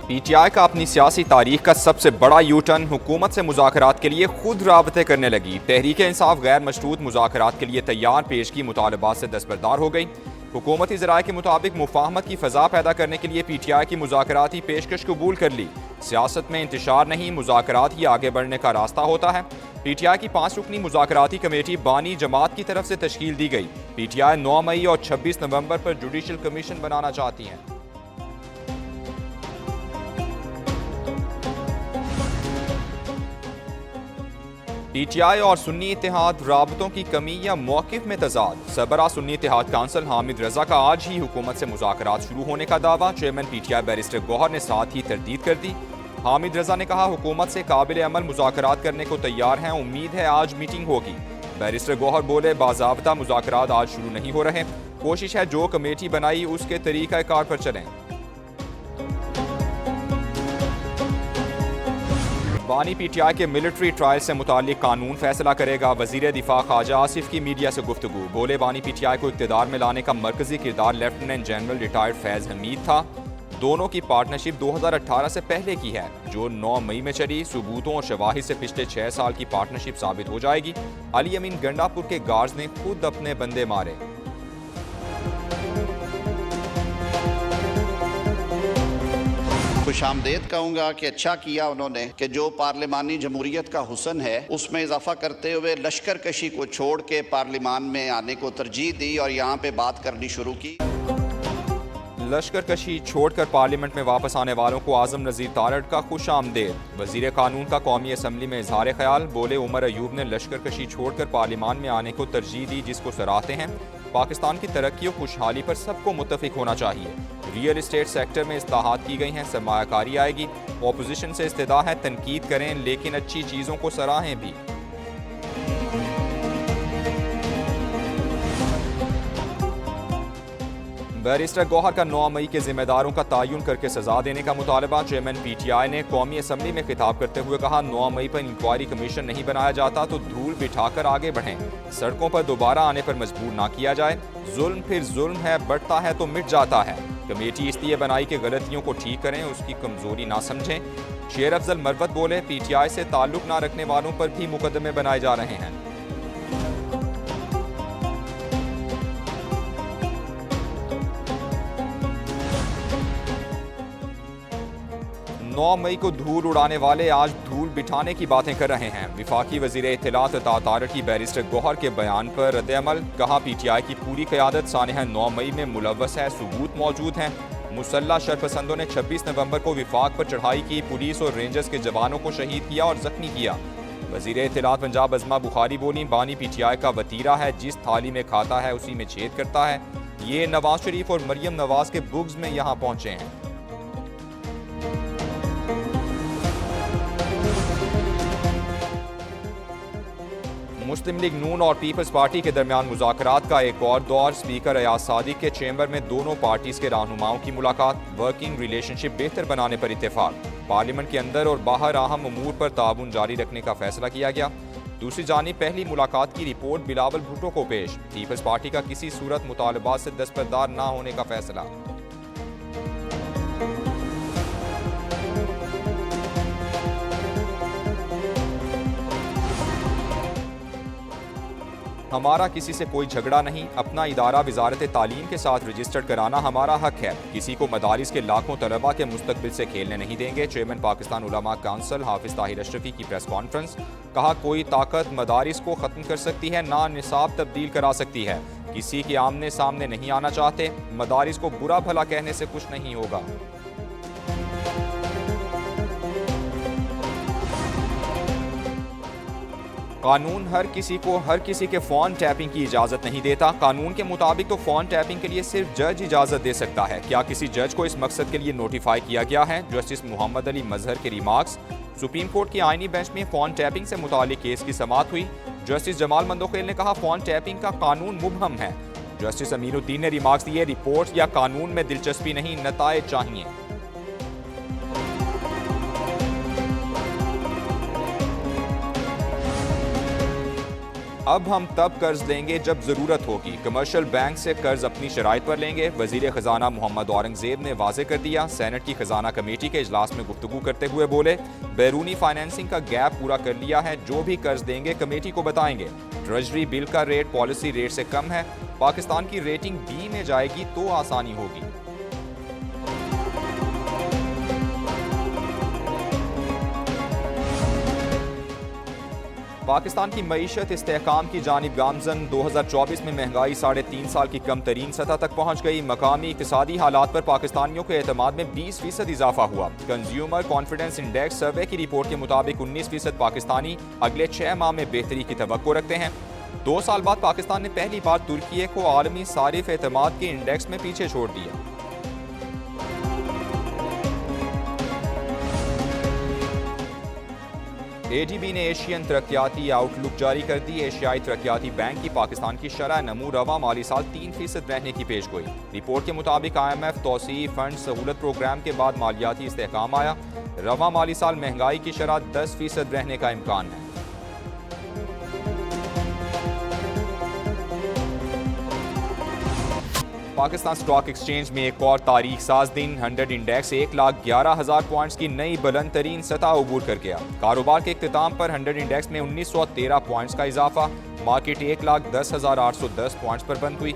PTI का अपनी सियासी तारीख का सबसे बड़ा यू टर्न हुकूमत से मुज़ाकरात के लिए खुद राबते करने लगी। तहरीक इंसाफ गैर मशरूत मुज़ाकरात के लिए तैयार पेशगी मुतालबात से दस्तबरदार हो गई। हुकूमती ज़राए के मुताबिक मुफाहमत की फ़ज़ा पैदा करने के लिए PTI की मुज़ाकराती पेशकश कबूल कर ली। सियासत में इंतशार नहीं, मुज़ाकरात ही आगे बढ़ने का रास्ता होता है। PTI की 5 रुकनी मुज़ाकराती कमेटी बानी जमात की तरफ से तश्कील दी गई। PTI 9 मई और 26 नवंबर पर जुडिशल कमीशन बनाना चाहती हैं। PTI और सुन्नी इत्तेहाद राबतों की कमी या मौक़िफ़ में तज़ाद। सरबराह सुन्नी इत्तेहाद काउंसिल हामिद रज़ा का आज ही हुकूमत से मुज़ाकरात शुरू होने का दावा। चेयरमैन PTI बैरिस्टर गौहर ने साथ ही तरदीद कर दी। हामिद रज़ा ने कहा, हुकूमत से काबिल अमल मुज़ाकरात करने को तैयार हैं, उम्मीद है आज मीटिंग होगी। बैरिस्टर गौहर बोले, बाज़ाब्ता मुज़ाकरात आज शुरू नहीं हो रहे, कोशिश है जो कमेटी बनाई उसके तरीक़ा कार पर चलें। बानी PTI के मिलिट्री ट्रायल से मुतालिक कानून फैसला करेगा। वज़ीर दिफा ख्वाजा आसिफ की मीडिया से गुफ्तगू। बोले, बानी PTI को इक़्तिदार में लाने का मरकजी किरदार लेफ्टिनेंट जनरल रिटायर्ड फैज़ हमीद था। दोनों की पार्टनरशिप 2018 से पहले की है, जो 9 मई में चली। सबूतों और शवाहिद से पिछले 6 साल की पार्टनरशिप साबित हो जाएगी। अली अमीन गंडापुर के गार्ड्स ने खुद अपने बंदे मारे। खुशामदेद कहूँगा कि अच्छा किया उन्होंने कि जो पार्लिमानी जमहूरियत का हुसन है उसमें इजाफा करते हुए लश्कर कशी को छोड़ के पार्लिमान में आने को तरजीह दी और यहाँ पे बात करनी शुरू की। लश्कर कशी छोड़कर पार्लियामेंट में वापस आने वालों को आजम नज़ीर तारड़ का खुश आमदेद। वज़ीर कानून का कौमी असम्बली में इजहार ख्याल। बोले, उमर अयूब ने लश्कर कशी छोड़कर पार्लियामान में आने को तरजीह दी, जिसको सराहते हैं। पाकिस्तान की तरक्की और खुशहाली पर सबको मुत्तफिक होना चाहिए। रियल इस्टेट सेक्टर में इस्लाहात की गई हैं, सरमायाकारी आएगी। ऑपोजिशन से इस्तिदा है, तनकीद करें लेकिन अच्छी चीज़ों को सराहें भी। बैरिस्टर गौहर का 9 मई के जिम्मेदारों का तयन करके सजा देने का मुतालबा। चेयरमैन PTI ने कौमी असम्बली में खिताब करते हुए कहा, 9 मई पर इंक्वायरी कमीशन नहीं बनाया जाता तो धूल बिठाकर आगे बढ़ें। सड़कों पर दोबारा आने पर मजबूर ना किया जाए। जुल्म फिर जुल्म है, बढ़ता है तो मिट जाता है। कमेटी इसलिए बनाई कि गलतियों को ठीक करें, उसकी कमजोरी ना समझें। शेर अफजल मरवत बोले, PTI से ताल्लुक ना रखने वालों पर भी मुकदमे बनाए जा रहे हैं। 9 मई को धूल उड़ाने वाले आज धूल बिठाने की बातें कर रहे हैं। विफाकी वज़ीर इत्तलात तारड़ की बैरिस्टर गौहर के बयान पर रद्द-ए-अमल। कहा, PTI की पूरी क़यादत सानहा 9 मई में मुलव्वस है, सबूत मौजूद हैं। मुसल्लह शरपसंदों ने 26 नवंबर को विफाक पर चढ़ाई की, पुलिस और रेंजर्स के जवानों को शहीद किया और जख्मी किया। वज़ीर इत्तलात पंजाब अज़मा बुखारी बोली, बानी PTI का वतीरा है, जिस थाली में खाता है उसी में छेद करता है। ये नवाज शरीफ और मरियम नवाज के बुग्ज में यहाँ पहुँचे हैं। मुस्लिम लीग नून और पीपल्स पार्टी के दरमियान मुज़ाकरात का एक और दौर। स्पीकर अयाज सादिक के चैम्बर में दोनों पार्टीज के रहनुमाओं की मुलाकात। वर्किंग रिलेशनशिप बेहतर बनाने पर इत्तेफाक। पार्लियामेंट के अंदर और बाहर अहम उमूर पर ताउन जारी रखने का फैसला किया गया। दूसरी जानिब पहली मुलाकात की रिपोर्ट बिलावल भुट्टो को पेश। पीपल्स पार्टी का किसी सूरत मुतालबात से दस्तबरदार न होने का फैसला। हमारा किसी से कोई झगड़ा नहीं, अपना इदारा वजारत तालीम के साथ रजिस्टर्ड कराना हमारा हक है। किसी को मदारिस के लाखों तलबा के मुस्तकबिल से खेलने नहीं देंगे। चेयरमैन पाकिस्तान उलमा काउंसिल हाफिज ताहिर अशरफी की प्रेस कॉन्फ्रेंस। कहा, कोई ताकत मदारिस को ख़त्म कर सकती है, ना निसाब तब्दील करा सकती है। किसी के आमने सामने नहीं आना चाहते। मदारिस को बुरा भला कहने से कुछ नहीं होगा। कानून हर किसी के फ़ोन टैपिंग की इजाज़त नहीं देता। कानून के मुताबिक तो फ़ोन टैपिंग के लिए सिर्फ जज इजाज़त दे सकता है। क्या किसी जज को इस मकसद के लिए नोटिफाई किया गया है? जस्टिस मोहम्मद अली मजहर के रिमार्क्स। सुप्रीम कोर्ट की आईनी बेंच में फ़ोन टैपिंग से मुतालिक केस की समाअत हुई। जस्टिस जमाल मंदोखेल ने कहा, फ़ोन टैपिंग का कानून मुबहम है। जस्टिस अमीरुद्दीन ने रिमार्क्स दिए, रिपोर्ट या कानून में दिलचस्पी नहीं, नताए चाहिए। अब हम तब कर्ज लेंगे जब जरूरत होगी। कमर्शियल बैंक से कर्ज अपनी शराइत पर लेंगे। वजीर खजाना मोहम्मद औरंगजेब ने वाजे कर दिया। सेनेट की खजाना कमेटी के इजलास में गुफ्तगू करते हुए बोले, बैरूनी फाइनेंसिंग का गैप पूरा कर लिया है। जो भी कर्ज देंगे कमेटी को बताएंगे। ट्रेजरी बिल का रेट पॉलिसी रेट से कम है। पाकिस्तान की रेटिंग बी में जाएगी तो आसानी होगी। पाकिस्तान की मईशत इस्तेहकाम की जानिब गामजन। 2024 में महंगाई 3.5 साल की कम तरीन सतह तक पहुँच गई। मकामी इक़्तिसादी हालात पर पाकिस्तानियों के एतमाद में 20% इजाफा हुआ। कंज्यूमर कॉन्फिडेंस इंडेक्स सर्वे की रिपोर्ट के मुताबिक 19% पाकिस्तानी अगले 6 माह में बेहतरी की तवक्को रखते हैं। 2 साल बाद पाकिस्तान ने पहली बार तुर्की को आलमी सारिफ एतमाद के इंडेक्स में पीछे छोड़ दिया। ADB ने एशियन तरक्याती आउटलुक जारी कर दी। एशियाई तरक्याती बैंक की पाकिस्तान की शरह नमू रवा माली साल 3% रहने की पेशगोई। रिपोर्ट के मुताबिक IMF तौसीई फंड सहूलत प्रोग्राम के बाद मालियाती इस्तेहकाम आया। रवा माली साल महंगाई की शरह 10% रहने का इम्कान है। पाकिस्तान स्टॉक एक्सचेंज में एक और तारीख साज दिन। 100 इंडेक्स 1,11,000 पॉइंट्स की नई बुलंद तरीन सतह अबूर कर गया। कारोबार के इख्तिताम पर 100 इंडेक्स में 1913 पॉइंट्स का इजाफा। मार्केट 1,10,810 पॉइंट्स पर बंद हुई।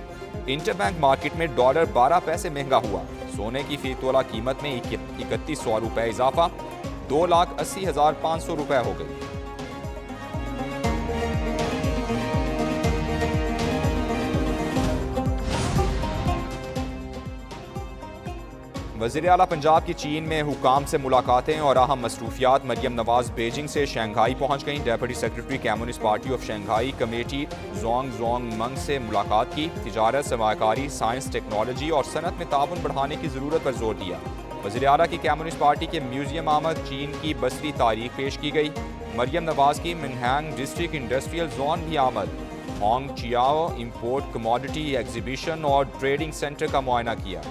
इंटरबैंक मार्केट में डॉलर 12 पैसे महंगा हुआ। सोने की फी तोला कीमत में 3100 रुपए इजाफा। 2,80,500 रुपए हो गई। वज़ीर आला पंजाब की चीन में हुकाम से मुलाकातें और अहम मसरूफियात। मरियम नवाज बीजिंग से शंघाई पहुंच गईं। Deputy secretary communist party of Shanghai committee Jong मंग से मुलाकात की। तिजारत, सरमायाकारी, साइंस, टेक्नोलॉजी और सनत में ताउन बढ़ाने की ज़रूरत पर जोर दिया। वज़ीर आला की कम्युनिस्ट पार्टी के म्यूजियम आमद। चीन की बसरी तारीख पेश की गई। मरियम नवाज की मिनहांग डिस्ट्रिक्ट इंडस्ट्रियल जोन भी आमद। Hong Chiao import commodity exhibition और ट्रेडिंग सेंटर का मुआयना किया।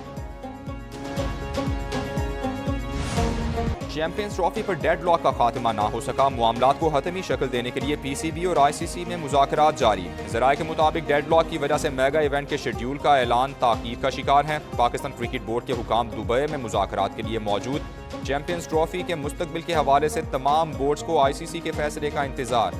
चैंपियंस ट्रॉफी पर डेडलॉक का खात्मा ना हो सका। मामलात को हतमी शक्ल देने के लिए PCB और ICC में मुज़ाकरात जारी। ज़राए के मुताबिक डेडलॉक की वजह से मेगा इवेंट के शेड्यूल का ऐलान ताख़ीर का शिकार है। पाकिस्तान क्रिकेट बोर्ड के हुकाम दुबई में मुज़ाकरात के लिए मौजूद। चैंपियंस ट्रॉफी के मुस्तकबिल के हवाले से तमाम बोर्ड्स को ICC के फैसले का इंतजार।